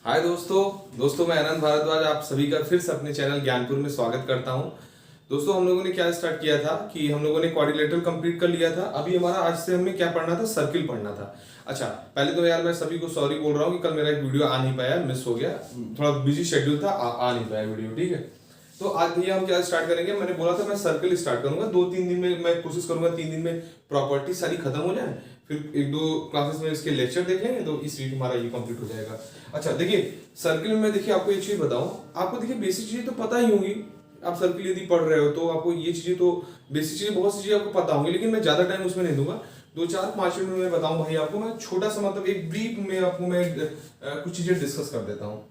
हाय दोस्तों मैं आनंद भारद्वाज आप सभी का फिर से अपने चैनल ज्ञानपुर में स्वागत करता हूं। दोस्तों हम लोगों ने क्या स्टार्ट किया था कि हम लोगों ने क्वाड्रिलेटरल कंप्लीट कर लिया था। अभी हमारा आज से हमने क्या पढ़ना था, सर्किल पढ़ना था। अच्छा, पहले तो यार मैं सभी को सॉरी बोल रहा हूँ कि कल मेरा एक वीडियो आ नहीं पाया, मिस हो गया, थोड़ा बिजी शेड्यूल था, आ नहीं पाया वीडियो। ठीक है, तो आज भैया हम क्या स्टार्ट करेंगे, मैंने बोला था मैं सर्किल स्टार्ट करूंगा 2-3 दिन में, मैं कोशिश करूंगा 3 दिन में प्रॉपर्टी सारी खत्म हो जाए, फिर 1-2 क्लासेस में इसके लेक्चर देख लेंगे तो इस वीक हमारा ये कंप्लीट हो जाएगा। अच्छा देखिए, सर्किल में देखिए आपको एक चीज बताऊं, आपको देखिए बेसिक चीजें तो पता ही होंगी। आप सर्किल यदि पढ़ रहे हो तो आपको ये चीजें तो बेसिक चीजें, बहुत सी चीजें आपको पता होंगी, लेकिन मैं ज्यादा टाइम उसमें नहीं दूंगा। 2-4-5 मिनट में बताऊं भाई आपको, मैं छोटा सा मतलब एक ब्रीफ में आपको मैं कुछ चीजें डिस्कस कर देता हूँ।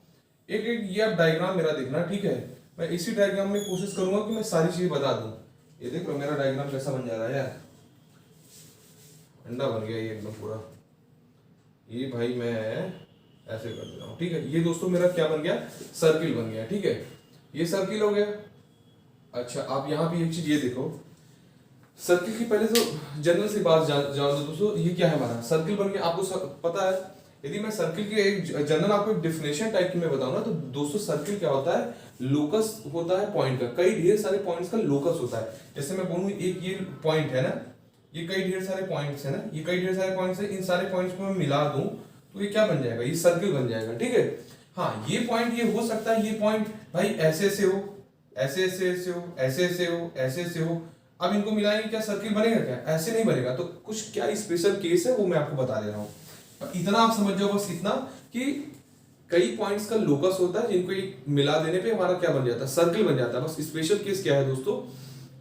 एक एक ये आप डायग्राम मेरा देखना, ठीक है। मैं इसी डायग्राम में कोशिश करूंगा कि मैं सारी चीजें बता दूं। ये देख लो मेरा डायग्राम कैसा बन जा रहा है यार, अंडा बन गया ये एकदम पूरा। ये भाई मैं ऐसे कर दे रहा हूँ, ठीक है। ये दोस्तों मेरा क्या बन गया, सर्किल बन गया, ठीक है। ये सर्किल हो गया। अच्छा, आप यहाँ पे एक चीज ये देखो, सर्किल की पहले तो जनरल सी बात जान दो दोस्तों, ये क्या है हमारा सर्किल बन गया। आपको पता है, यदि मैं सर्किल के एक जनरल आपको एक डिफिनेशन टाइप की मैं बताऊं ना, तो दोस्तों सर्किल क्या होता है, लोकस होता है पॉइंट का, कई ढेर सारे पॉइंट्स का लोकस होता है। जैसे मैं बोलूं एक ये पॉइंट है ना, ये कई ढेर सारे पॉइंट्स है ना, ये कई ढेर सारे पॉइंट्स है, इन सारे पॉइंट्स को मैं मिला दूं तो ये क्या बन जाएगा, ये सर्किल बन जाएगा, ठीक है। हाँ, ये पॉइंट ये हो सकता है, ये पॉइंट भाई ऐसे ऐसे हो, ऐसे ऐसे ऐसे हो, ऐसे ऐसे हो, ऐसे ऐसे हो। अब इनको मिलाएंगे क्या सर्किल बनेगा क्या, ऐसे नहीं बनेगा। तो कुछ क्या स्पेशल केस है वो मैं आपको बता दे रहा हूँ। इतना आप समझ जाओ बस इतना कि कई पॉइंट्स का लोकस होता है जिनको मिला देने पे हमारा क्या बन जाता है, सर्किल बन जाता है। बस स्पेशल केस क्या है दोस्तों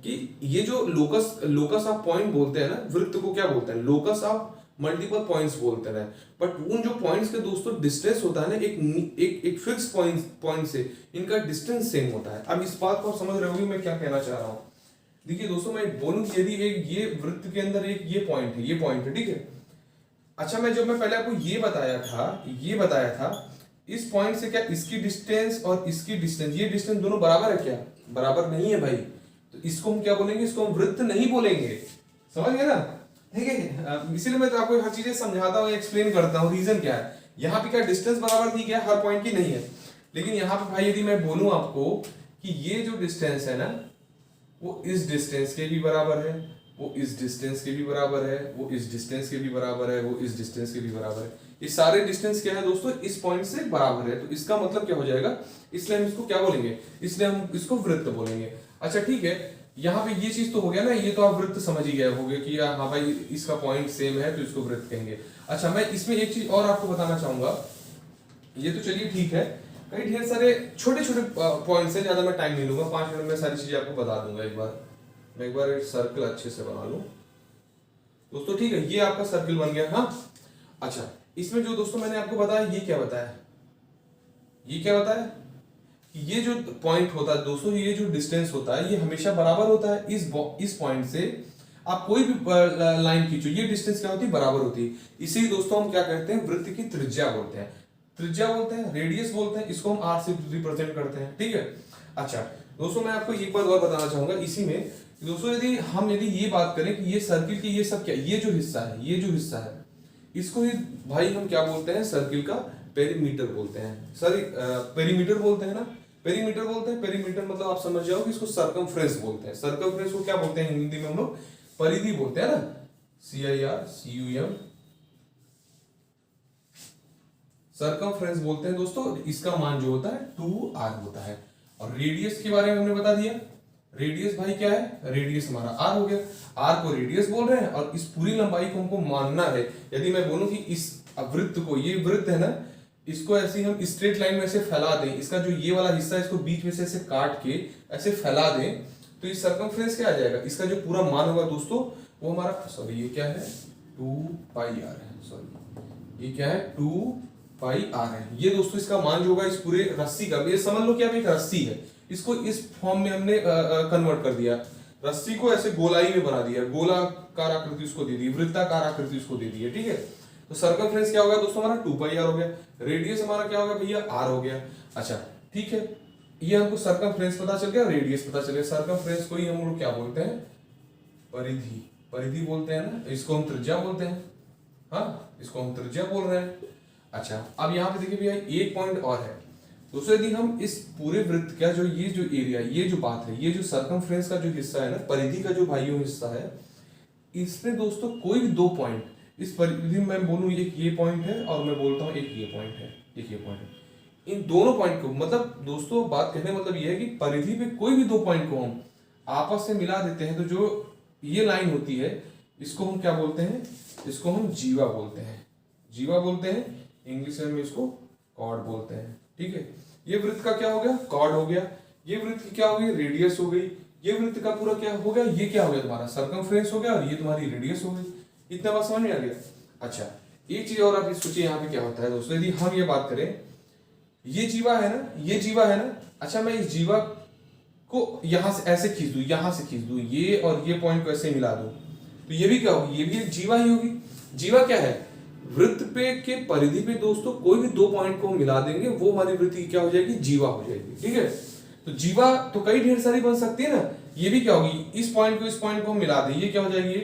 कि ये जो लोकस ऑफ पॉइंट बोलते हैं ना, वृत्त को क्या बोलते हैं, लोकस ऑफ मल्टीपल पॉइंट्स बोलते हैं। बट उन जो पॉइंट्स के दोस्तों डिस्टेंस होता है ना, एक फिक्स पॉइंट से इनका डिस्टेंस सेम होता है। अब इस बात को आप समझ रहे होंगे मैं क्या कहना चाह रहा हूँ। देखिए दोस्तों, मैं बोलूं कि यदि एक ये वृत्त के अंदर एक ये पॉइंट है, ये पॉइंट है, ठीक है। अच्छा, मैं पहले आपको ये बताया था इस पॉइंट से क्या इसकी डिस्टेंस और इसकी डिस्टेंस, ये डिस्टेंस दोनों बराबर है क्या, बराबर नहीं है भाई। तो इसको हम क्या बोलेंगे, इसको हम वृत्त नहीं बोलेंगे, समझ गए ना, ठीक है। इसीलिए मैं तो आपको हर चीजें समझाता हूँ, एक्सप्लेन करता हूँ रीजन क्या है। यहाँ पे क्या डिस्टेंस बराबर नहीं, क्या हर पॉइंट की नहीं है, लेकिन यहाँ पे भाई यदि मैं बोलूं आपको कि ये जो डिस्टेंस है ना, वो इस डिस्टेंस के भी बराबर है, वो इस डिस्टेंस के भी बराबर है, वो इस डिस्टेंस के भी बराबर है, वो इस डिस्टेंस के भी बराबर है। ये सारे डिस्टेंस क्या है दोस्तों, इस पॉइंट से बराबर है। तो इसका मतलब क्या हो जाएगा, इसलिए हम इसको क्या बोलेंगे, इसलिए हम इसको वृत्त बोलेंगे। अच्छा ठीक है, यहाँ पे ये चीज तो हो गया ना, ये तो आप वृत्त समझ ही गए होंगे कि हाँ भाई इसका पॉइंट सेम है तो इसको वृत्त कहेंगे। अच्छा, मैं इसमें एक चीज और आपको बताना चाहूंगा। ये तो चलिए ठीक है, कई ढेर सारे छोटे छोटे पॉइंट्स हैं, ज्यादा मैं टाइम नहीं लूंगा, 5 मिनट में सारी चीजें आपको बता दूंगा। मैं एक बार एक सर्कल अच्छे से बना लूं दोस्तों, ठीक है। ये आपका सर्किल बन गया, हाँ। अच्छा, इसमें जो दोस्तों मैंने आपको बताया, ये क्या बताया, ये क्या बताया, ये जो पॉइंट होता है दोस्तों, ये जो डिस्टेंस होता है ये हमेशा बराबर होता है। इस पॉइंट से आप कोई भी लाइन खींचो, ये डिस्टेंस क्या होती है, बराबर होती है। इसी दोस्तों हम क्या कहते हैं, वृत्त की त्रिज्या बोलते हैं, त्रिज्या बोलते हैं, रेडियस बोलते हैं, इसको हम आर से रिप्रेजेंट करते हैं, ठीक है। अच्छा दोस्तों, मैं आपको एक बात और बताना चाहूंगा इसी में दोस्तों, यदि ये बात करें कि ये सर्किल की ये सब क्या, ये जो हिस्सा है, ये जो हिस्सा है, इसको ही भाई हम क्या बोलते हैं, सर्किल का पेरीमीटर बोलते हैं। सॉरी, पेरीमीटर बोलते हैं ना, पेरीमीटर बोलते हैं। पेरीमीटर मतलब आप समझ जाओ कि इसको सर्कमफ्रेंस बोलते हैं। सर्कमफ्रेंस को क्या बोलते हैं हिंदी में हम लोग, परिधि बोलते हैं ना, CIRCUM, सर्कमफ्रेंस बोलते हैं दोस्तों। इसका मान जो होता है 2r होता है। और रेडियस के बारे में हमने बता दिया, रेडियस भाई क्या है, रेडियस हमारा r हो गया। r को रेडियस बोल रहे हैं और इस पूरी लंबाई को हमको मानना है। यदि मैं बोलूं कि इस वृत्त को, ये वृत्त है ना, इसको ऐसे हम स्ट्रेट लाइन में ऐसे फैला दें, इसका जो ये वाला हिस्सा है इसको बीच में से ऐसे काट के ऐसे फैला दें, तो इस सर्कमफ्रेंस क्या आ जाएगा, इसका जो पूरा मान होगा दोस्तों वो हमारा, सॉरी ये क्या है, 2πr है, सॉरी ये क्या है, 2πr है। ये दोस्तों इसका मान जो होगा इस पूरे रस्सी का, ये समझ लो कि अब एक रस्सी है, इसको इस फॉर्म में हमने कन्वर्ट कर दिया, रस्सी को ऐसे गोलाई में बना दिया, गोलाकार आकृति उसको दे दी, वृत्ताकार आकृति उसको दे दी है, ठीक है। तो सर्कमफ्रेंस क्या होगा दोस्तों हमारा 2πr हो गया, रेडियस हमारा क्या होगा भैया, r हो गया। अच्छा ठीक है, ये हमको सर्कमफ्रेंस पता चल गया, रेडियस पता चल गया। सर्कमफ्रेंस को ही हम लोग क्या बोलते हैं, परिधि, परिधि बोलते हैं ना, इसको हम त्रिज्या बोलते हैं, हाँ इसको हम त्रिज्या बोल रहे हैं। अच्छा, अब यहाँ पे देखिए भैया एक पॉइंट और है दोस्तों। यदि हम इस पूरे वृत्त का जो ये जो एरिया, ये जो बात है, ये जो सर्कमफ्रेंस का जो हिस्सा है ना, परिधि का जो भाइयों हिस्सा है, इसमें दोस्तों कोई भी दो पॉइंट, इस परिधि में मैं बोलूं एक ये पॉइंट है और मैं बोलता हूं एक ये पॉइंट है, एक ये पॉइंट है, इन दोनों पॉइंट को, मतलब दोस्तों बात कहने मतलब ये है कि परिधि पे कोई भी दो पॉइंट को हम आपस में मिला देते हैं तो जो ये लाइन होती है इसको हम क्या बोलते हैं, इसको हम जीवा बोलते हैं, जीवा बोलते हैं, इंग्लिश में इसको कॉर्ड बोलते हैं। ठीक है, ये वृत्त का क्या हो गया, कॉर्ड हो गया। ये वृत्त की क्या हो गई, रेडियस हो गई। ये वृत्त का पूरा क्या हो गया, ये क्या हो गया तुम्हारा सर्कमफ्रेंस हो गया, और ये तुम्हारी रेडियस हो गई। इतना बात समझ में आ गया। अच्छा, एक चीज और आप सोचिए यहाँ पे क्या होता है दोस्तों, यदि हम ये बात करें, ये जीवा है ना, ये जीवा है ना, अच्छा मैं इस जीवा को यहां से ऐसे खींच दूं, यहां से खींच दूं, ये और ये पॉइंट को ऐसे मिला दूं, तो ये भी क्या होगी, ये भी एक जीवा ही होगी। जीवा क्या है, वृत्त पे के परिधि पे दोस्तों कोई भी दो पॉइंट को मिला देंगे वो हमारी वृत्त की क्या हो जाएगी, जीवा हो जाएगी। ठीक है, तो जीवा तो कई ढेर सारी बन सकती है ना, ये भी क्या होगी, इस पॉइंट को इस पॉइंट को मिला दें, ये क्या हो जाएगी,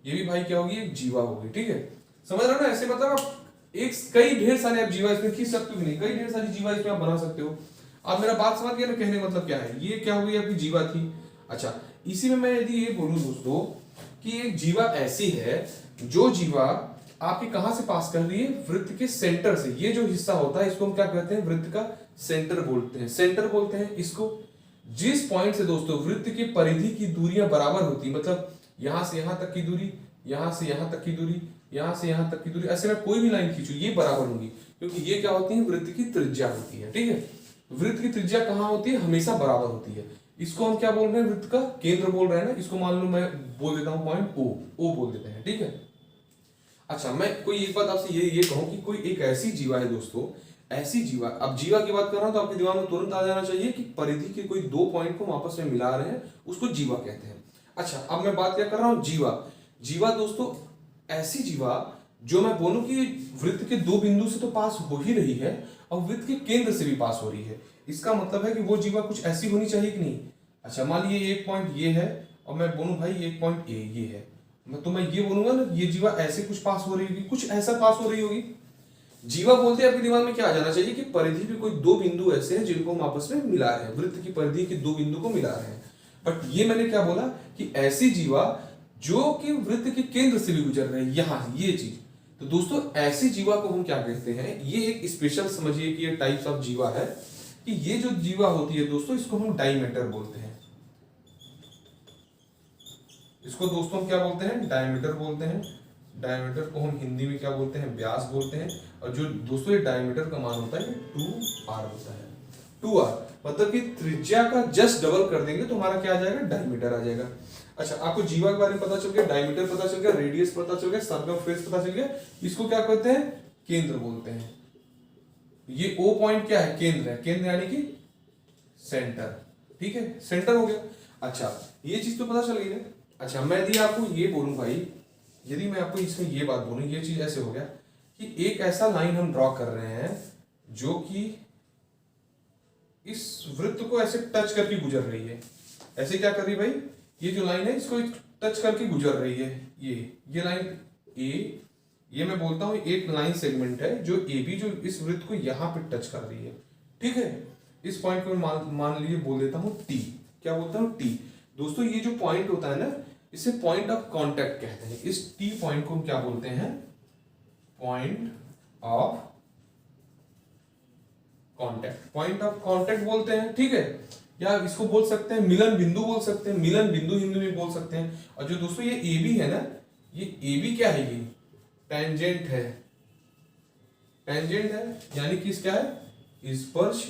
ये भी भाई क्या होगी, एक जीवा होगी। ठीक है, समझ रहे हो ना, ऐसे मतलब आप एक कई ढेर सारे आप जीवा इसमें खींच सकते हो कि नहीं, कई ढेर सारी जीवा इसमें आप बना सकते हो। आप मेरा बात समझ गए ना, कहने का मतलब क्या है, ये क्या हो गई आपकी जीवा थी। अच्छा, इसी में मैं यदि ये बोलूं दोस्तों कि एक जीवा ऐसी है जो जीवा आपके कहां से पास कर रही है, वृत्त के सेंटर से। ये जो हिस्सा होता है इसको हम क्या कहते हैं, वृत्त का सेंटर बोलते हैं, सेंटर बोलते हैं इसको। जिस पॉइंट से दोस्तों वृत्त की परिधि की दूरियां बराबर होती, मतलब यहां से यहां तक की दूरी, यहां से यहां तक की दूरी, यहां से यहां तक की दूरी, ऐसे मैं कोई भी लाइन खींचू ये बराबर होंगी, क्योंकि ये क्या होती है, वृत्त की त्रिज्या होती है। ठीक है, वृत्त की त्रिज्या कहां होती है, हमेशा बराबर होती है। इसको हम क्या बोल रहे हैं, वृत्त का केंद्र बोल रहे हैं ना, इसको मान लो मैं बोल देता हूं पॉइंट ओ बोल देते हैं। ठीक है, अच्छा मैं कोई एक बात आपसे ये कहूं कि कोई एक ऐसी जीवा है दोस्तों, ऐसी जीवा, अब जीवा की बात कर रहा हूं तो आपके दिमाग में तुरंत आ जाना चाहिए कि परिधि के कोई दो पॉइंट को आपस में मिला रहे हैं, उसको जीवा कहते हैं। अच्छा, अब मैं बात क्या कर रहा हूं, जीवा। जीवा दोस्तों ऐसी जीवा जो मैं बोलूं कि वृत्त के दो बिंदु से तो पास हो ही रही है और वृत्त के केंद्र से भी पास हो रही है। इसका मतलब है कि वो जीवा कुछ ऐसी होनी चाहिए कि नहीं। अच्छा, मान लीजिए एक पॉइंट ये है और मैं बोलूं भाई एक पॉइंट ए ये है, तो मैं ये बोलूंगा ना ये जीवा ऐसे कुछ पास हो रही होगी, कुछ ऐसा पास हो रही होगी। जीवा बोलते हैं आपके दिमाग में क्या आ जाना चाहिए कि परिधि पे कोई दो बिंदु ऐसे हैं जिनको हम आपस में मिला रहे हैं, वृत्त की परिधि के दो बिंदु को मिला रहे हैं। बट ये मैंने क्या बोला कि ऐसी जीवा जो कि वृत्त के केंद्र से भी गुजर रहे हैं, यहां ये चीज। तो दोस्तों ऐसी जीवा को हम क्या कहते हैं, ये एक स्पेशल समझिए कि ये टाइप्स ऑफ जीवा है कि ये जो जीवा होती है दोस्तों इसको हम डायमीटर बोलते हैं। इसको दोस्तों हम क्या बोलते हैं, डायमीटर बोलते हैं। डायमीटर को हम हिंदी में क्या बोलते हैं, व्यास बोलते हैं। और जो दोस्तों ये डायमीटर का मान होता है 2r होता है। 2r मतलब कि त्रिज्या का जस्ट डबल कर देंगे तो हमारा क्या आ जाएगा, डायमीटर आ जाएगा। अच्छा, आपको जीवा के बारे में पता चल गया, डायमीटर पता चल गया, रेडियस पता चल गया, सर्कमफ्रेंस पता चल गया। इसको क्या कहते हैं, केंद्र बोलते हैं। ये ओ पॉइंट क्या है, केंद्र है, केंद्र यानी कि सेंटर। ठीक है, सेंटर हो गया। अच्छा, ये चीज तो पता चल गई ना। अच्छा, मैं यदि आपको ये बोलूं भाई, यदि मैं आपको इसमें ये बात बोलूं, ये चीज ऐसे हो गया कि एक ऐसा लाइन हम ड्रॉ कर रहे हैं जो कि इस वृत्त को ऐसे टच करके गुजर रही है। ऐसे क्या कर रही है भाई, ये जो लाइन है इसको टच करके गुजर रही है। ये लाइन ए, ये मैं बोलता हूं एक लाइन सेगमेंट है जो ए बी, जो इस वृत्त को यहां पे टच कर रही है। ठीक है, इस पॉइंट को मान लीजिए बोल देता हूं टी। क्या बोलता हूं, टी। दोस्तों ये जो पॉइंट होता है ना, इसे पॉइंट ऑफ कांटेक्ट कहते हैं। इस टी पॉइंट को हम क्या बोलते हैं, point of contact, point of contact बोलते हैं। ठीक है, या इसको बोल सकते हैं मिलन बिंदु बोल सकते हैं, मिलन बिंदु हिंदी में बोल सकते हैं। और जो दोस्तों ये ए बी है ना, ये ए बी क्या है, ये टेंजेंट है। टेंजेंट है यानी कि क्या है, स्पर्श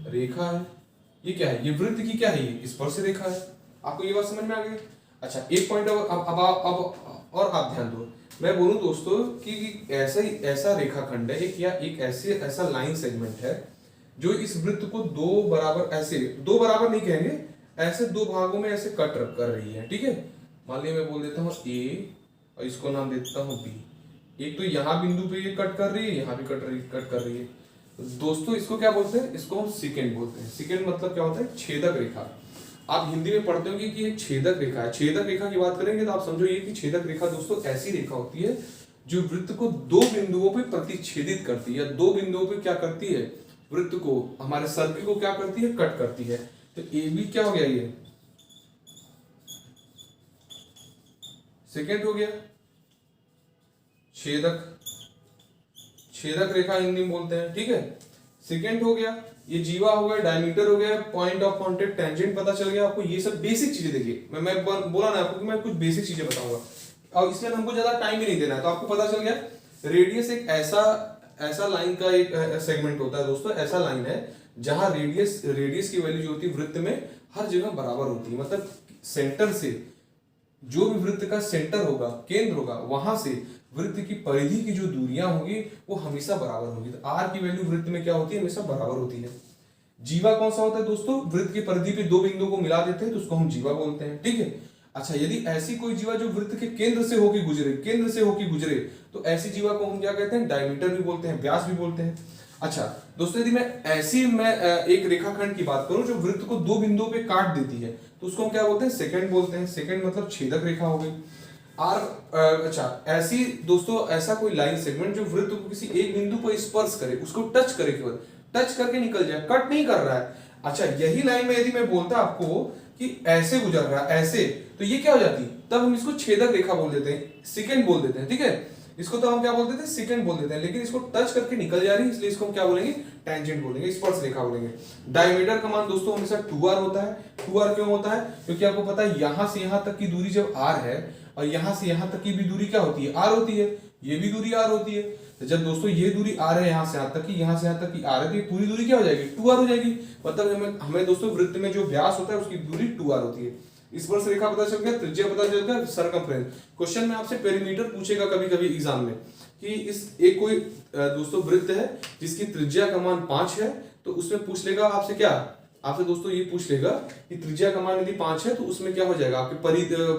रेखा है। ये क्या है, ये वृत्त की क्या है, ये स्पर्श रेखा है। आपको ये बात समझ में आ गई। अच्छा, एक पॉइंट अब और आप ध्यान दो। मैं बोलूं दोस्तों कि ऐसा रेखाखंड है एक, या एक ऐसा लाइन सेगमेंट है जो इस वृत्त को दो बराबर, ऐसे दो बराबर नहीं कहेंगे, ऐसे दो भागों में ऐसे कट कर रही है। ठीक है, मान लिया मैं बोल देता हूँ ए और इसको नाम देता हूँ बी। एक तो यहाँ बिंदु पे ये कट कर रही है, यहाँ भी कट कर रही है। दोस्तों इसको क्या बोलते हैं, इसको हम सेकेंड बोलते हैं। सेकेंड मतलब क्या होता है, छेदक रेखा। आप हिंदी में पढ़ते होंगे कि एक छेदक रेखा है। छेदक रेखा की बात करेंगे तो आप समझो ये कि छेदक रेखा दोस्तों ऐसी रेखा होती है जो वृत्त को दो बिंदुओं पे प्रतिच्छेदित करती है, या दो बिंदुओं पे क्या करती है, वृत्त को, हमारे सर्किल को क्या करती है, कट करती है। तो ए बी क्या हो गया, ये सेकेंड हो गया, छेदक, छेदक रेखा हिंदी में बोलते हैं, ठीक है, सेकेंड हो गया। ये जीवा हो गया, डायमीटर हो गया, पॉइंट ऑफ कांटेक्ट, टेंजेंट पता चल गया आपको। ये सब बेसिक चीजें देखिए, मैं बोला ना आपको कि मैं कुछ बेसिक चीजें बताऊंगा, और इसमें हमको ज्यादा टाइम ही नहीं देना है। तो आपको पता चल गया रेडियस एक ऐसा लाइन का एक सेगमेंट होता है दोस्तों, ऐसा लाइन है जहां रेडियस की वैल्यू जो होती है वृत्त में हर जगह बराबर होती है। मतलब सेंटर से, जो भी वृत्त का सेंटर होगा, केंद्र होगा, वहां से वृत्त की परिधि की जो दूरियां होंगी वो हमेशा बराबर होगी। तो आर की वैल्यू वृत्त में क्या होती है, हमेशा बराबर होती है। जीवा कौन सा होता है दोस्तों, वृत्त की परिधि पे दो बिंदुओं को मिला देते हैं तो उसको हम जीवा बोलते हैं, ठीक है। अच्छा, यदि ऐसी कोई जीवा जो वृत्त के केंद्र से होकर गुजरे, तो ऐसी जीवा को हम क्या कहते हैं, डायमीटर भी बोलते हैं, व्यास भी बोलते हैं। अच्छा दोस्तों, यदि मैं एक रेखाखंड की बात करूं जो वृत्त को दो बिंदुओं पे काट देती है, तो उसको हम क्या बोलते हैं, सेकंड बोलते हैं। सेकंड मतलब छेदक रेखा हो गई। अच्छा, ऐसी दोस्तों ऐसा कोई लाइन सेगमेंट जो वृत्त को किसी एक बिंदु पर स्पर्श करे, उसको टच करे, केवल टच करके निकल जाए, कट नहीं कर रहा है। अच्छा, यही लाइन में यदि मैं बोलता आपको कि ऐसे गुजर रहा है, ऐसे, तो ये क्या हो जाती, तब हम इसको छेदक रेखा बोल देते हैं, सेकंड बोल देते हैं, ठीक है। इसको तो हम क्या बोल देते हैं, सेकंड बोल देते हैं, लेकिन इसको टच करके निकल जा रही है, इसलिए इसको हम क्या बोलेंगे, टेंजेंट बोलेंगे, स्पर्श रेखा बोलेंगे। डायमीटर का मान दोस्तों हमेशा 2r होता है। 2r क्यों होता है, क्योंकि आपको पता है यहां से यहां तक की दूरी जब r है, और यहां से यहां तक की भी दूरी क्या होती है, r होती है, ये भी दूरी r होती है। तो जब दोस्तों ये दूरी r है, यहां से यहां तक की, यहां से यहां तक की r है, तो ये पूरी दूरी क्या हो जाएगी, 2r हो जाएगी। मतलब हमें दोस्तों वृत्त में जो व्यास होता है उसकी दूरी 2r होती है। स्पर्श रेखा पता चल गया, त्रिज्या पता चल गया, सर्कमफ्रेंस। क्वेश्चन में आपसे पेरीमीटर पूछेगा कभी कभी एग्जाम में, कि इस एक कोई दोस्तों वृत्त है जिसकी त्रिज्या का मान 5 है, तो उसमें पूछ लेगा आपसे क्या, आपसे दोस्तों ये पूछ लेगा कि त्रिज्या का मान यदि 5 है तो उसमें क्या हो जाएगा, आपके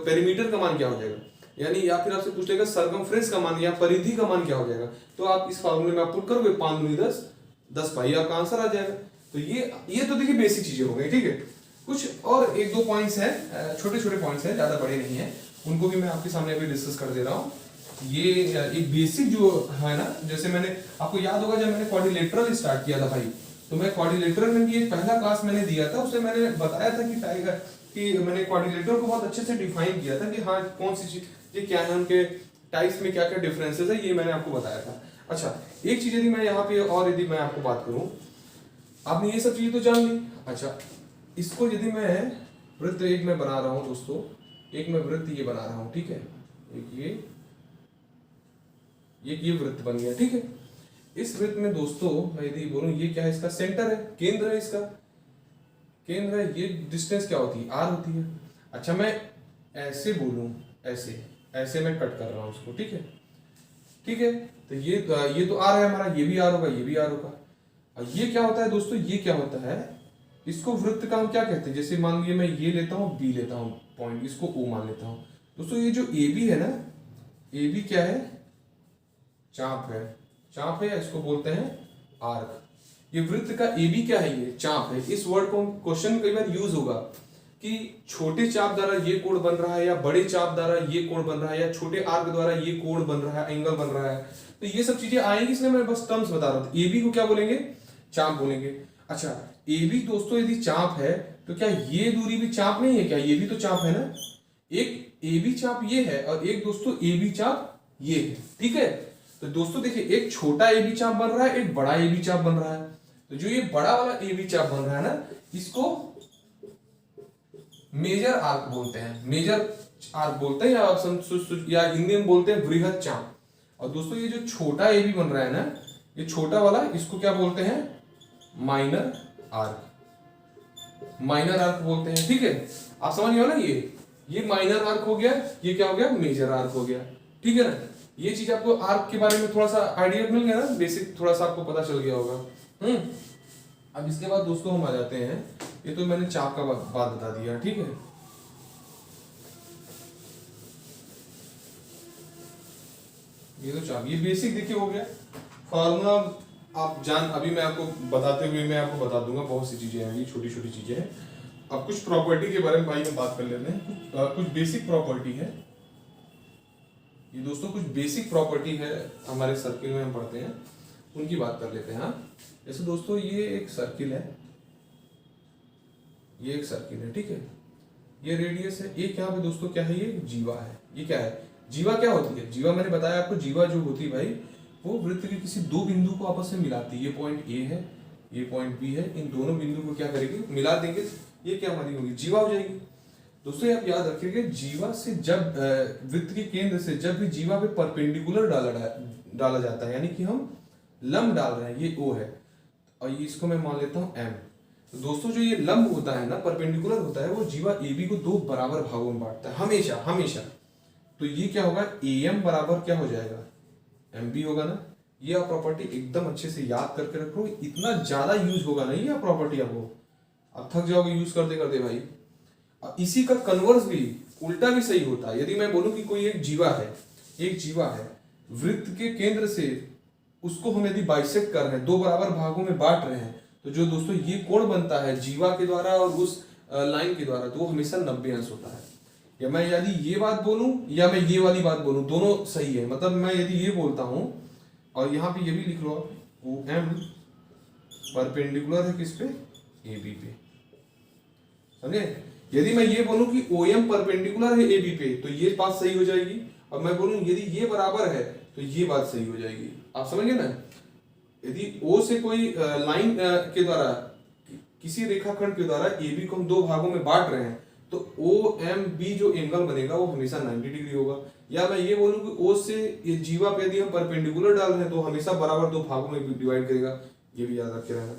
पेरीमीटर का मान क्या हो जाएगा, यानी या फिर आपसे पूछ लेगा सर्कमफ्रेंस का मान या परिधि का मान क्या हो जाएगा। तो आप इस फॉर्मूले में आप पुट करोगे 5 × 10 10 पाई, आपका आंसर आ जाएगा। तो ये तो देखिए बेसिक चीजें हो गई, ठीक है। कुछ और एक दो पॉइंट्स हैं, छोटे छोटे पॉइंट्स हैं, ज्यादा बड़े नहीं है, उनको भी मैं आपके सामने अभी डिस्कस कर दे रहा हूँ। ये एक बेसिक जो है ना, जैसे मैंने आपको याद होगा जब मैंने क्वाड्रिलेटरल स्टार्ट किया था भाई, तो मैं क्वाड्रिलेटरल में भी एक पहला क्लास मैंने दिया था, उसमें मैंने बताया था कि मैंने क्वाड्रिलेटरल को बहुत अच्छे से डिफाइन किया था कि हाँ कौन सी चीज, ये क्या है, उनके टाइप्स में क्या क्या डिफरेंसेस है, ये मैंने आपको बताया था। अच्छा, एक चीज यदि मैं यहाँ पे और यदि मैं आपको बात करूं, आपने ये सब चीजें तो जान ली। अच्छा, इसको यदि मैं वृत्त एक में बना रहा हूं दोस्तों, एक मैं वृत्त ये बना रहा हूं, ठीक है, एक ये वृत्त बन गया, ठीक है। इस वृत्त में दोस्तों मैं यदि बोलूं, ये क्या है, इसका सेंटर है, केंद्र है, इसका केंद्र है, ये डिस्टेंस क्या होती है, r होती है। अच्छा, मैं ऐसे बोलूं, ऐसे मैं कट कर रहा हूं उसको, ठीक है, ठीक है। तो ये तो r है हमारा, ये भी r होगा, ये भी r होगा। और ये क्या होता है दोस्तों, ये क्या होता है, इसको वृत्त का हम क्या कहते हैं, जैसे मान लीजिए मैं ये लेता हूँ, बी लेता हूँ पॉइंट, इसको ओ मान लेता हूँ दोस्तों। ये जो ए बी है ना, ए बी क्या है, चाप है, इसको बोलते हैं आर्क। ये वृत्त का ए बी क्या है, ये चाप है। इस वर्ड को क्वेश्चन में कई बार यूज होगा कि छोटे चाप द्वारा ये कोण बन रहा है, या बड़े चाप द्वारा ये कोण बन रहा है, या छोटे आर्क द्वारा ये कोण बन रहा है, एंगल बन रहा है। तो ये सब चीजें आएंगी, इसलिए मैं बस टर्म्स बता रहा हूँ। ए बी को क्या बोलेंगे, चाप बोलेंगे। अच्छा, ए बी दोस्तों यदि चाप है तो क्या ये दूरी भी चाप नहीं है क्या, ये भी तो चाप है ना। एक ए बी चाप ये है, और एक दोस्तों ए बी चाप ये है, ठीक है। तो दोस्तों देखिए, एक छोटा ए बी चाप बन रहा है, एक बड़ा ए बी चाप बन रहा है। तो जो ये बड़ा वाला ए बी चाप बन रहा है ना, इसको मेजर आर्क बोलते हैं, या हिंदी में बोलते हैं वृहद चाप। और दोस्तों ये जो छोटा ए बी बन रहा है ना, ये छोटा वाला, इसको क्या बोलते हैं, माइनर आर्क बोलते हैं, ठीक है। आप समझ गए हो ना, ये माइनर आर्क हो गया, ये क्या हो गया, मेजर आर्क हो गया, ठीक है ना। ये चीज आपको आर्क के बारे में थोड़ा सा आइडिया मिल गया ना, बेसिक थोड़ा सा आपको पता चल गया होगा। अब इसके बाद दोस्तों हम आ जाते हैं, ये तो मैंने चाप का बात बता दिया, ठीक है। ये तो चाप, ये बेसिक देखिए हो गया फॉर्मूला। आप अभी मैं आपको बताते हुए मैं आपको बता दूंगा, बहुत सी चीजें हैं, ये छोटी छोटी चीजें हैं। अब कुछ प्रॉपर्टी के बारे में भाई हम बात कर लेते हैं। कुछ बेसिक प्रॉपर्टी है, ये दोस्तों कुछ बेसिक प्रॉपर्टी है हमारे सर्किल में हम पढ़ते हैं, उनकी बात कर लेते हैं। हाँ, जैसे दोस्तों ये एक सर्किल है, ये एक सर्किल है, ठीक है, ये रेडियस है, एक यहाँ पे दोस्तों क्या है, ये जीवा है। ये क्या है, जीवा क्या होती है, जीवा मैंने बताया आपको, जीवा जो होती है भाई वो वृत्त के किसी दो बिंदु को आपस में मिलाती है। ये पॉइंट ए है, ये पॉइंट बी है, इन दोनों बिंदु को क्या करेगी, मिला देंगे, ये क्या हमारी होगी, जीवा हो जाएगी। दोस्तों आप याद रखिएगा, जीवा से जब वृत्त के केंद्र से जब भी जीवा पे परपेंडिकुलर डाला जाता है, यानी कि हम लंब डाल रहे हैं, ये ओ है और ये इसको मैं मान लेता हूं एम। तो दोस्तों जो ये लंब होता है ना, परपेंडिकुलर होता है, वो जीवा ए बी को दो बराबर भागों में बांटता है हमेशा हमेशा। तो ये क्या होगा, ए एम बराबर क्या हो जाएगा, एम बी होगा ना। ये आप प्रॉपर्टी एकदम अच्छे से याद करके रखो, इतना ज्यादा यूज होगा ना ये प्रॉपर्टी, आपको आप थक जाओगे यूज करते करते भाई। इसी का कन्वर्स भी उल्टा भी सही होता है। यदि मैं बोलूं कि कोई एक जीवा है, एक जीवा है, वृत्त के केंद्र से उसको हम यदि बाइसेक्ट कर रहे हैं, दो बराबर भागों में बांट रहे हैं, तो जो दोस्तों ये कोण बनता है जीवा के द्वारा और उस लाइन के द्वारा, तो वो हमेशा 90 अंश होता है। या मैं यदि ये बात बोलूं या मैं ये वाली बात बोलूं, दोनों सही है। मतलब मैं यदि ये बोलता हूं और यहाँ पे ये भी लिख लो आप, ओ एम परपेंडिकुलर है किस पे, ए बी पे, समझे। यदि मैं ये बोलूं कि ओ एम परपेंडिकुलर है ए बी पे, तो ये बात सही हो जाएगी। और मैं बोलूं यदि ये बराबर है, तो ये बात सही हो जाएगी। आप समझ गए ना। यदि ओ से कोई लाइन के द्वारा, किसी रेखाखंड के द्वारा ए बी को हम दो भागों में बांट रहे हैं, तो ओ एम बी जो एंगल बनेगा वो हमेशा 90 डिग्री होगा। या मैं ये बोलूं कि ओ से ये जीवा पे यदि हम परपेंडिकुलर डाल रहे हैं, तो हमेशा बराबर दो भागों में डिवाइड करेगा। ये भी याद रखे रहना,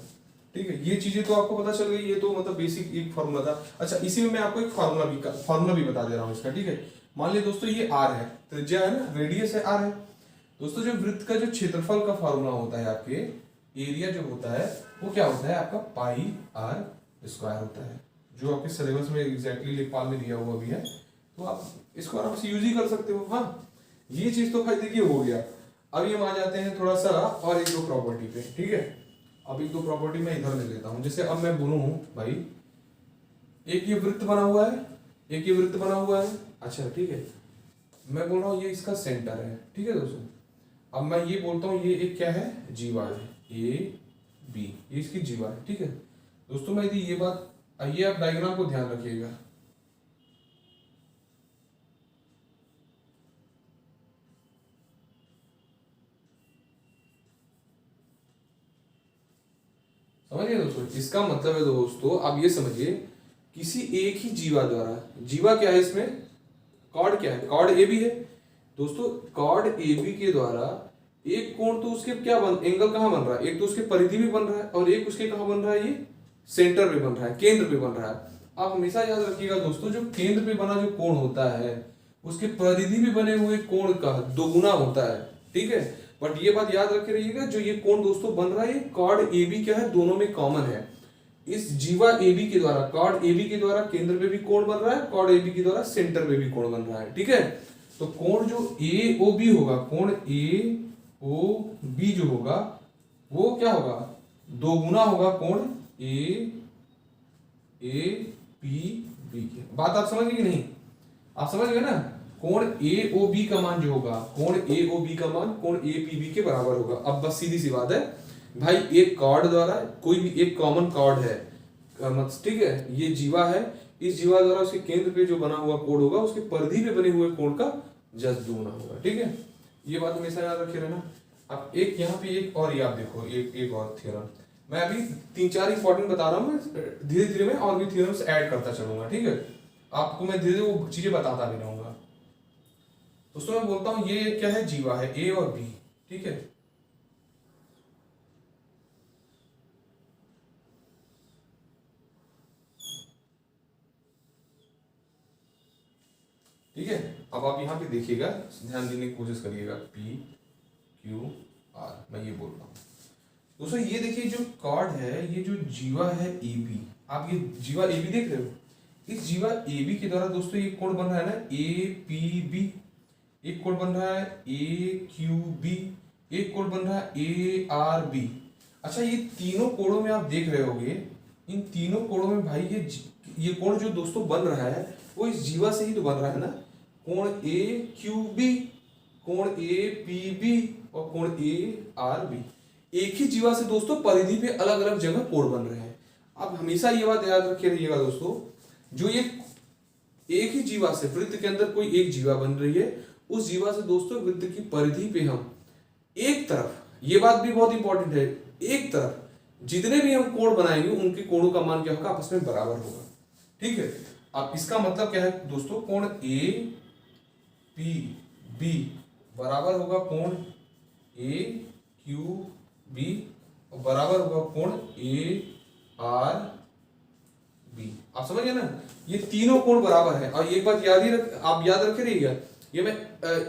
ठीक है। ये चीजें तो आपको पता चल गई, ये तो मतलब बेसिक एक फॉर्मूला था। अच्छा, इसी में मैं आपको एक फॉर्मूला भी बता दे रहा हूँ इसका, ठीक है। मान लिया दोस्तों ये आर है, त्रिज्या है ना, रेडियस है आर है। दोस्तों जो वृत्त का जो क्षेत्रफल का फॉर्मूला होता है, आपके एरिया जो होता है वो क्या होता है, आपका पाई आर स्क्वायर होता है, जो आपके सिलेबस में एग्जैक्टली लेखपाल में दिया हुआ भी है। तो आप इसको आराम से यूज ही कर सकते हो। हाँ, ये चीज तो भाई देखिए हो गया। अभी हम आ जाते हैं थोड़ा सा और एक दो प्रॉपर्टी पे, ठीक है। अब एक दो प्रॉपर्टी मैं इधर ले लेता हूं। जैसे अब मैं बोलूं भाई, एक ये वृत्त बना हुआ है, एक ये वृत्त बना हुआ है, अच्छा ठीक है। मैं बोल रहा हूँ ये इसका सेंटर है, ठीक है दोस्तों। अब मैं ये बोलता हूँ ये एक क्या है, जीवा है, ए बी, ये इसकी जीवा है, ठीक है दोस्तों। मैं यदि ये बात, ये आप डायग्राम को ध्यान रखिएगा, समझिए दोस्तों। इसका मतलब है दोस्तों, आप ये समझिए, किसी एक ही जीवा द्वारा, जीवा क्या है इसमें, कॉर्ड क्या है, कॉर्ड ए बी है दोस्तों। कॉर्ड ए बी के द्वारा एक कोण तो उसके क्या एंगल कहाँ बन रहा है, एक तो उसके परिधि में बन रहा है और एक उसके कहाँ बन रहा है, ये सेंटर पे बन रहा है, केंद्र पे बन रहा है। आप हमेशा याद रखिएगा दोस्तों, जो केंद्र पे बना जो कोण होता है उसके परिधि में बने हुए कोण का दोगुना होता है, ठीक है। बट ये बात याद रखे रहिएगा, जो ये कोण दोस्तों बन रहा है, ये कॉर्ड ए बी क्या है, दोनों में कॉमन है। इस जीवा ए बी के द्वारा, कॉर्ड ए बी के द्वारा केंद्र पे भी कोण बन रहा है, कॉर्ड ए बी के द्वारा सेंटर पे भी कोण बन रहा है, ठीक है। तो कोण जो ए ओ बी होगा, कोण ए ओ बी जो होगा वो क्या होगा, दोगुना होगा कोण ए पी बी के। बात आप समझ गए कि नहीं, आप समझ गए ना। कोण ए ओ बी का मान जो होगा, कोण ए ओ बी का मान कोण ए पी बी के बराबर होगा। अब बस सीधी सी बात है भाई, एक कॉर्ड द्वारा कोई भी एक कॉमन कॉर्ड है, ठीक है, ये जीवा है, इस जीवा द्वारा उसके केंद्र पे जो बना हुआ कोण होगा उसके परिधि पे बने हुए कोण का जस्ट दोगुना होगा, ठीक है। ये बात हमेशा याद रखे रहना। अब एक यहाँ पे एक और ये आप देखो, एक और थ्योरम, मैं अभी 3-4 इंपॉर्टेंट बता रहा हूँ, मैं धीरे धीरे में और भी थ्योरम्स ऐड करता चलूंगा, ठीक है। आपको मैं धीरे धीरे वो चीजें बताता भी रहूंगा दोस्तों। मैं बोलता हूँ ये क्या है, जीवा है ए और बी, ठीक है। ठीक है, अब आप यहाँ पे देखिएगा, ध्यान देने की कोशिश करिएगा, पी क्यू आर, मैं ये बोल रहा हूँ दोस्तों। ये देखिए जो कॉर्ड है, ये जो जीवा है ए बी, आप ये जीवा ए बी देख रहे हो, इस जीवा ए बी के द्वारा दोस्तों ये कोण बन रहा है ना ए पी बी, एक कोण बन रहा है ए क्यू बी, एक कोण बन रहा है ए आर बी। अच्छा, ये तीनों कोणों में आप देख रहे होगे, इन तीनों कोणों में भाई ये कोण जो दोस्तों बन रहा है वो इस जीवा से ही तो बन रहा है ना, कोण ए क्यू बी, कोण ए पी बी और कोण ए आर बी। एक ही जीवा से दोस्तों परिधि पे अलग अलग जगह कोण बन रहे हैं। अब हमेशा ये बात याद रखे रहिएगा दोस्तों, जो ये एक ही जीवा से वृत्त के अंदर कोई एक जीवा बन रही है, उस जीवा से दोस्तों वृत्त की परिधि पे हम एक तरफ, ये बात भी बहुत इंपॉर्टेंट है, एक तरफ जितने भी हम कोण बनाएंगे उनके कोणों का मान क्या होगा, आपस में बराबर होगा। ठीक है, अब इसका मतलब क्या है दोस्तों, कोण ए पी बी बराबर होगा कोण ए क्यू बी और बराबर होगा कोण ए आर बी। आप समझ गए ना, ये तीनों कोण बराबर है। और एक बात आप याद रखे रहिएगा, ये मैं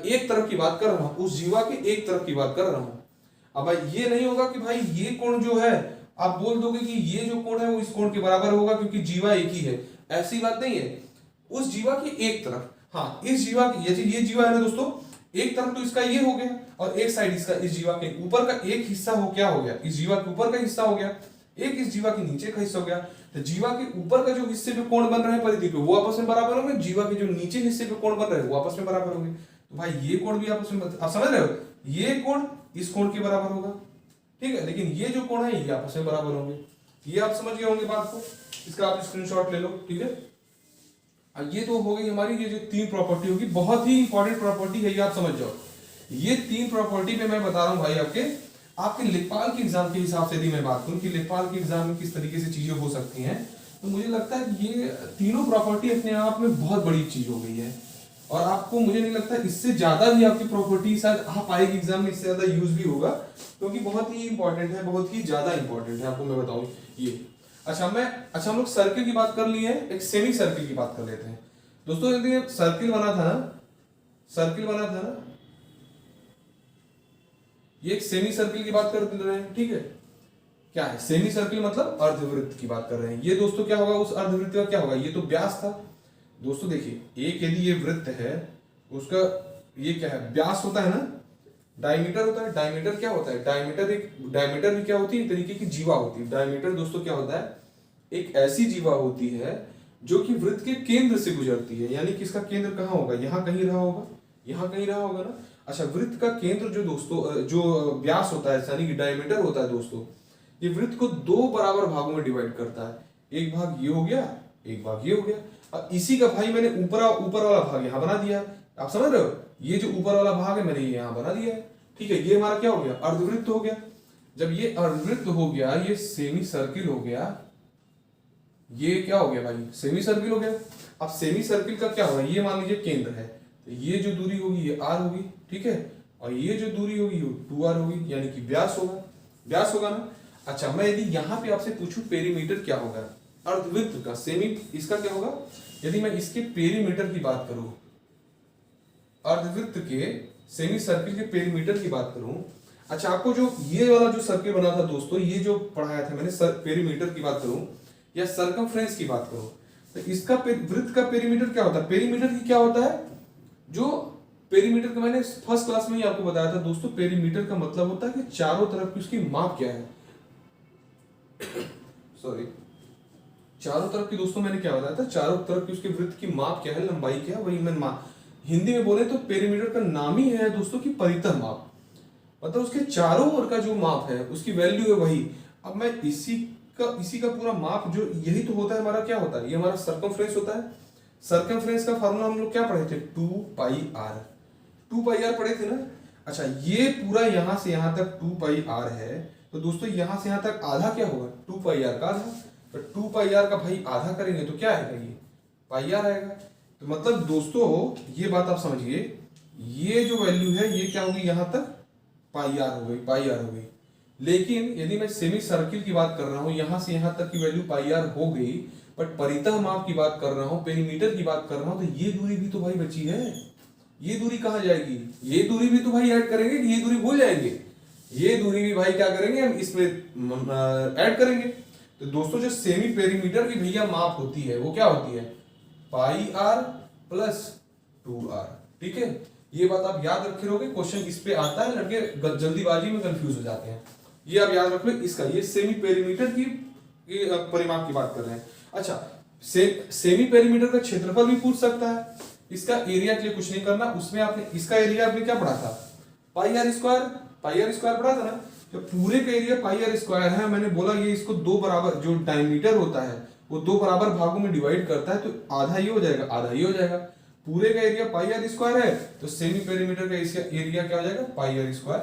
एक तरफ की बात कर रहा हूं, उस जीवा के एक तरफ की बात कर रहा हूं। अब भाई ये नहीं होगा कि भाई ये कोण जो है आप बोल दोगे कि ये जो कोण है वो इस कोण के बराबर होगा क्योंकि जीवा एक ही है, ऐसी बात नहीं है। उस जीवा की एक तरफ, हाँ इस जीवा की, ये जीवा है ना दोस्तों, एक तरफ तो इसका ये हो गया और एक साइड इसका, इस जीवा के ऊपर का एक हिस्सा हो क्या हो गया, इस जीवा के ऊपर का हिस्सा हो गया, एक इस जीवा के नीचे का हिस्सा हो गया। तो जीवा के ऊपर का जो हिस्से पे कोण बन रहे हैं परिधि पे वो आपस में बराबर होंगे, जीवा के जो नीचे हिस्से पे कोण बन रहे हैं वो आपस में बराबर होंगे। तो भाई ये कोण भी आपस में, आप समझ रहे हो, ये कोण इस कोण के बराबर होगा, ठीक है, लेकिन ये जो कोण है ये आपस में बराबर होंगे। ये आप समझ गए होंगे बात को, इसका आप स्क्रीनशॉट ले लो। ठीक है, अब ये तो हो गई हमारी ये जो तीन प्रॉपर्टी होगी, बहुत ही इंपॉर्टेंट प्रॉपर्टी है, ये आप समझ जाओ। ये तीन प्रॉपर्टी पे मैं बता रहा हूं भाई आपके लेखपाल के एग्जाम के हिसाब से यदि मैं बात करूं कि लेखपाल के एग्जाम में किस तरीके से चीजें हो सकती हैं, तो मुझे लगता है कि ये तीनों प्रॉपर्टी अपने आप में बहुत बड़ी चीज हो गई है। और आपको मुझे नहीं लगता इससे ज्यादा भी आपकी प्रॉपर्टी शायद आ पाएगी एग्जाम में, इससे ज्यादा यूज भी होगा, क्योंकि बहुत ही इंपॉर्टेंट है, बहुत ही ज्यादा इंपॉर्टेंट है, आपको मैं बताऊं ये। अच्छा हम लोग सर्किल की बात कर लिए हैं, एक सेमी सर्किल की बात कर लेते हैं दोस्तों। यदि सर्किल बना था ना, ये एक सेमी सर्किल की बात कर रहे हैं। ठीक है, क्या है सेमी सर्किल, मतलब अर्धवृत्त की बात कर रहे हैं। ये दोस्तों क्या होगा, उस अर्धवृत्त का क्या होगा, ये तो व्यास था दोस्तों। देखिए एक यदि ये वृत्त है, उसका ये क्या है, व्यास होता है ना, डायमीटर होता है। डायमीटर क्या होता है, डायमीटर भी क्या होती है, एक तरीके की जीवा होती है। डायमीटर दोस्तों क्या होता है, एक ऐसी जीवा होती है जो कि वृत्त के केंद्र से गुजरती है, यानी कि इसका केंद्र कहाँ होगा, यहाँ कहीं रहा होगा, यहाँ कहीं रहा होगा ना। अच्छा, वृत्त का केंद्र जो दोस्तों जो व्यास होता है यानी कि डायमीटर होता है दोस्तों, ये वृत्त को दो बराबर भागों में डिवाइड करता है। एक भाग ये हो गया, एक भाग ये हो गया। अब इसी का भाई मैंने ऊपर वाला भाग यहाँ बना दिया, आप समझ रहे हो, ये जो ऊपर वाला भाग है मैंने यहाँ बना दिया है। ठीक है, ये हमारा क्या हो गया, अर्धवृत्त हो गया। जब ये अर्धवृत्त हो गया, ये सेमी सर्किल हो गया, ये क्या हो गया भाई, सेमी सर्किल हो गया। अब सेमी सर्किल का क्या होगा, ये मान लीजिए केंद्र है, तो ये जो दूरी होगी ये r होगी, ठीक है, और ये जो दूरी होगी वो 2r होगी, यानी कि व्यास होगा ना। अच्छा, मैं यदि यहाँ पे आपसे पूछूं पेरीमीटर क्या होगा अर्धवृत्त का, सेमी इसका क्या होगा, यदि मैं इसके पेरीमीटर की बात करूं, अर्धवृत्त के सेमी सर्किल के पेरीमीटर की बात करूं। अच्छा, आपको जो ये वाला जो सर्किल बना था दोस्तों, ये जो पढ़ाया था मैंने, पेरीमीटर की बात करूं या सरकमफ्रेंस की बात करूं, तो इसका वृत्त का पेरीमीटर क्या होता है, पेरीमीटर की क्या होता है, जो पेरीमीटर का मैंने फर्स्ट क्लास में ही आपको बताया था दोस्तों, पेरीमीटर का मतलब होता है कि चारों तरफ की उसकी माप क्या है। सॉरी, चारों तरफ की दोस्तों मैंने क्या बताया था, चारों तरफ की उसके वृत्त की माप क्या है, लंबाई क्या है, वही मैं हिंदी में बोले तो पेरीमीटर का नाम ही है दोस्तों की परितः माप, मतलब उसके चारों ओर का जो माप है उसकी वैल्यू है वही। अब मैं इसी का पूरा माप, जो यही तो होता है हमारा, क्या होता है, ये हमारा सर्कमफ्रेंस होता है। सर्कमफ्रेंस का फार्मूला हम लोग क्या पढ़े थे, 2 पाई आर पढ़े थे ना। अच्छा, ये पूरा यहां से यहां तक 2 पाई आर है, तो दोस्तों यहां से यहां तक आधा क्या होगा, 2 पाई आर का आधा। तो 2 पाई आर का भाई आधा करेंगे तो क्या आएगा, ये पाई आर आएगा। तो मतलब दोस्तों ये बात आप समझिए, ये जो वैल्यू है ये क्या होगी, यहां तक पाई आर हो गई। लेकिन यदि मैं सेमी सर्किल की बात कर रहा हूं, यहां से यहां तक की वैल्यू पाई आर हो गई, बट परितः माप की बात कर रहा हूं, पेरीमीटर की बात कर रहा हूं, तो ये दूरी भी तो भाई बची है। ये दूरी कहां जाएगी, ये दूरी भी तो भाई ऐड करेंगे कि ये दूरी भूल जाएंगे, ये दूरी भी भाई क्या करेंगे हम इसमें ऐड करेंगे। तो दोस्तों जो सेमी पेरीमीटर की भैया माप होती है वो क्या होती है, पाई आर प्लस 2r। ठीक है, ये बात आप याद रखे रहोगे, क्वेश्चन इस पे आता है, लड़के जल्दीबाजी में कंफ्यूज हो जाते हैं, ये आप याद रख लो। इसका ये सेमी पेरीमीटर की परिमाप की बात कर रहे हैं। अच्छा, सेमी पेरीमीटर का क्षेत्रफल भी पूछ सकता है, इसका एरिया के लिए कुछ नहीं करना, उसमें आपने इसका एरिया आपने क्या पढ़ा था, पाई आर स्क्वायर पढ़ा था ना। जब पूरे का एरिया पाई आर स्क्वायर है, मैंने बोला ये इसको दो बराबर, जो डायमीटर होता है वो दो बराबर भागों में डिवाइड करता है, तो आधा ये हो जाएगा आधा ये हो जाएगा। पूरे का एरिया पाई आर स्क्वायर है, तो सेमी पेरीमीटर का इसका एरिया क्या हो जाएगा, पाई आर स्क्वायर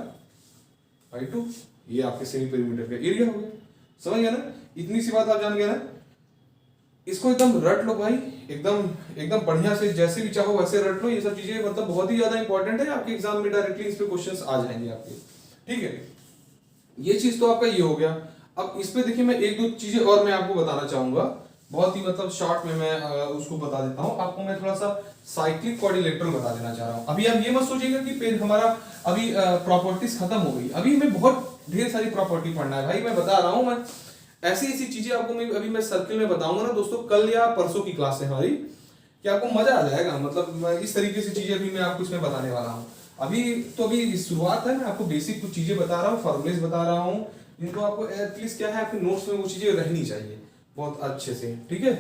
बाई 2। ये आपके सेमी पेरीमीटर का एरिया हो गया। समझ गया ना, इतनी सी बात आप जान गए ना। इसको एकदम रट लो भाई, एकदम एकदम बढ़िया से, जैसे भी चाहो वैसे रट लो। ये सब चीजें मतलब बहुत ही ज्यादा इंपॉर्टेंट है, आपके एग्जाम में डायरेक्टली इस पे क्वेश्चंस आ जाएंगे आपके। ठीक है, ये चीज तो आपका ये हो गया। अब इस पे देखिए, मैं एक दो चीजें और मैं आपको बताना चाहूंगा, बहुत ही मतलब शॉर्ट में मैं उसको बता देता हूँ आपको। मैं थोड़ा सा साइक्लिक क्वाड्रिलेटरल बता देना चाह रहा हूँ। अभी आप ये मत सोचिएगा कि पेज हमारा अभी प्रॉपर्टीज खत्म हो गई, अभी हमें बहुत ढेर सारी प्रॉपर्टी पढ़ना है भाई। मैं बता रहा हूँ, मैं ऐसी ऐसी चीजें आपको मैं सर्किल में बताऊंगा ना दोस्तों, कल या परसों की क्लास है हमारी, कि आपको मजा आ जाएगा। मतलब इस तरीके से चीजें अभी मैं आपको इसमें बताने वाला हूँ। अभी शुरुआत है, मैं आपको बेसिक कुछ चीजें बता रहा हूँ, फॉर्मुलेस बता रहा हूँ, जिनको आपको एटलीस्ट क्या है आपके नोट्स में वो चीजें रहनी चाहिए बहुत अच्छे से। ठीक है,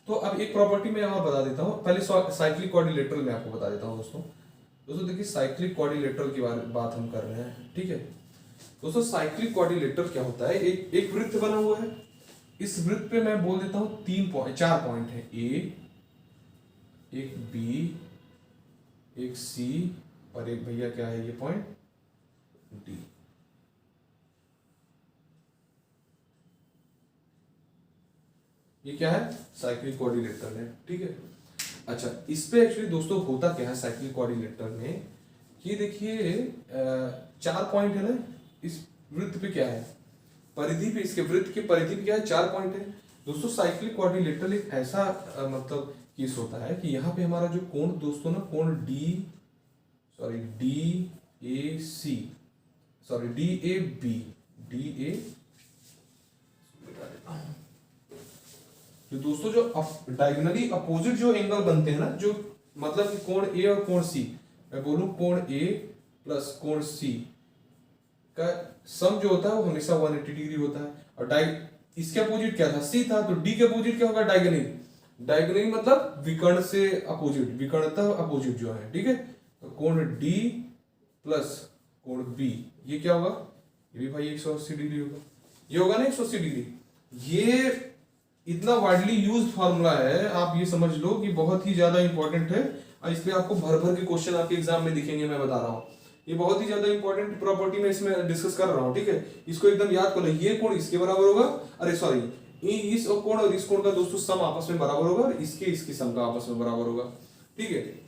तो अब एक प्रॉपर्टी मैं और बता देता हूँ। पहले साइक्लिक क्वाड्रिलेटरल में आपको बता देता हूँ दोस्तों देखिए, साइक्लिक क्वाड्रिलेटरल की बात हम कर रहे हैं। ठीक है दोस्तों, साइक्लिक क्वाड्रिलेटरल क्या होता है, एक वृत्त बना हुआ है। इस वृत्त पे मैं बोल देता हूँ 4 पॉइंट है, ए, एक बी, एक सी, और एक भैया क्या है ये पॉइंट डी। ये क्या है, साइक्लिक क्वाड्रिलेटरल है। ठीक है, अच्छा इस पे एक्चुअली दोस्तों होता क्या है साइक्लिक क्वाड्रिलेटरल में, ये देखिए 4 पॉइंट है ना, इस वृत्त पे क्या है, परिधि पे, इसके वृत्त के परिधि पे क्या है, 4 पॉइंट है दोस्तों। साइक्लिक क्वाड्रिलेटरल एक ऐसा मतलब केस होता है कि यहाँ पे हमारा जो कोण दोस्तों ना, कोण डी ए बी, जो दोस्तों जो डायगोनली अपोजिट जो एंगल बनते हैं ना, जो मतलब कि कोण ए और कोण सी, मैं बोलूं कोण ए प्लस कोण सी का सम जो होता है वो हमेशा 180 डिग्री होता है। और इसके अपोजिट क्या था, सी था, तो डी के अपोजिट क्या होगा, डायगोनली मतलब विकर्ण से अपोजिट, विकर्णतः अपोजिट जो है। ठीक है, तो कोण डी प्लस कोण बी, ये क्या होगा, ये भी भाई 180 डिग्री होगा, ये होगा ना 180 डिग्री। ये इतना वाइडली यूज्ड फार्मूला है, आप ये समझ लो कि बहुत ही ज्यादा इंपॉर्टेंट है। इस पे आपको भर भर के क्वेश्चन आपके एग्जाम में दिखेंगे, मैं बता रहा हूँ। ये बहुत ही ज्यादा इंपॉर्टेंट प्रॉपर्टी मैं इसमें डिस्कस कर रहा हूँ। ठीक है, इसको एकदम याद कर लो, ये कोण इसके बराबर होगा, अरे सॉरी, इस कोण और इस कोण का दोस्तों सम आपस में बराबर होगा, और इसके सम का आपस में बराबर होगा। ठीक है,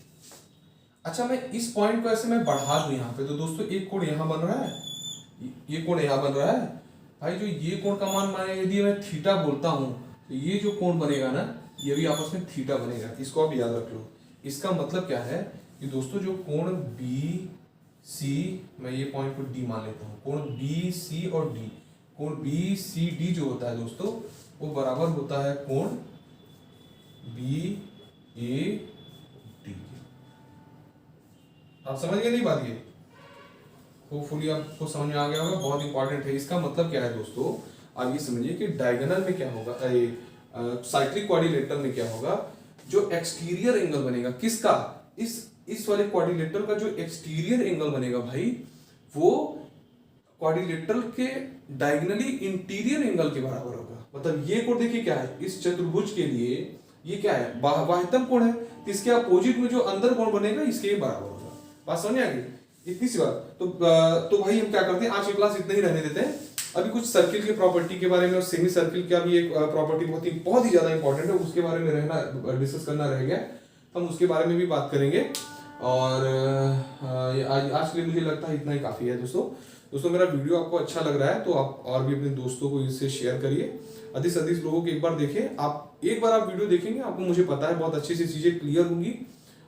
अच्छा मैं इस पॉइंट को ऐसे मैं बढ़ा दूं यहाँ पे, तो दोस्तों एक कोण यहाँ बन रहा है, ये कोण यहाँ बन रहा है भाई। जो ये कोण का मान माने यदि मैं थीटा बोलता हूँ, तो ये जो कोण बनेगा ना, ये भी आपस में थीटा बनेगा। इसको आप याद रख लो। इसका मतलब क्या है कि दोस्तों जो कोण बी सी, मैं ये पॉइंट को डी मान लेता हूँ, कोण बी सी और डी, कोण बी सी डी जो होता है दोस्तों, वो बराबर होता है कोण बी ए डी। आप समझ गए नहीं बात, ये होपफुली आपको समझ में आ गया होगा, बहुत इंपॉर्टेंट है। इसका मतलब क्या है दोस्तों, आप ये समझिए कि डायगोनल में क्या होगा, साइक्लिक क्वाड्रिलेटरल में क्या होगा, जो एक्सटीरियर एंगल बनेगा किसका, इस वाले क्वाड्रिलेटरल का जो एक्सटीरियर एंगल बनेगा भाई, वो क्वाड्रिलेटरल के डायगोनली इंटीरियर एंगल के बराबर होगा। मतलब ये कोण देखिए क्या है, इस चतुर्भुज के लिए ये क्या है, बाह्यतम कोण है, तो इसके अपोजिट में जो अंदर कोण बनेगा इसके बराबर होगा। बात समझ आ गई, इतनी सी बात। तो भाई हम क्या करते हैं, आज की क्लास इतना ही रहने देते हैं। अभी कुछ सर्किल के प्रॉपर्टी के बारे में और सेमी सर्किल का भी एक प्रॉपर्टी बहुत ही ज्यादा इंपॉर्टेंट है, उसके बारे में डिस्कस करना रह गया, हम उसके बारे में भी बात करेंगे। और आज के लिए मुझे लगता है इतना ही काफी है दोस्तों मेरा वीडियो आपको अच्छा लग रहा है तो आप और भी अपने दोस्तों को इससे शेयर करिए, अधिक से अधिक लोगों को एक बार देखें। आप एक बार आप वीडियो देखेंगे, आपको मुझे पता है बहुत अच्छी सी चीजें क्लियर होंगी,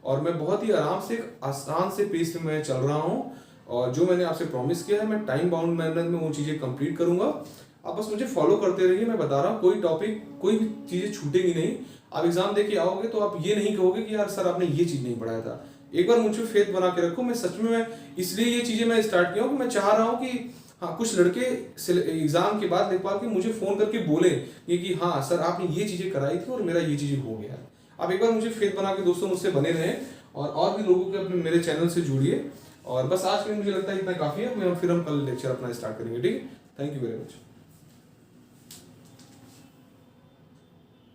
और मैं बहुत ही आराम से आसान से पेस पे मैं चल रहा हूँ, और जो मैंने आपसे प्रॉमिस किया है मैं टाइम बाउंड मैनर में वो चीजें कंप्लीट करूंगा। आप बस मुझे फॉलो करते रहिए, मैं बता रहा हूँ कोई टॉपिक कोई भी चीजें छूटेगी नहीं। आप एग्जाम देके आओगे तो आप ये नहीं कहोगे कि यार सर आपने ये चीज नहीं पढ़ाया था। एक बार मुझे फेथ बना के रखो, मैं सच में मैं इसलिए ये चीजें मैं स्टार्ट किया हूँ कि मैं चाह रहा हूँ कि हाँ कुछ लड़के एग्जाम के बाद लिख पा के मुझे फोन करके बोले कि हाँ सर आपने ये चीजें कराई थी और मेरा ये चीजें हो गया। आप एक बार मुझे फेथ बना के दोस्तों मुझसे बने रहें, और भी लोगों के अपने मेरे चैनल से जुड़िए। और बस आज के लिए मुझे लगता है इतना काफ़ी है, फिर हम कल लेक्चर अपना स्टार्ट करेंगे। ठीक है, थैंक यू वेरी मच।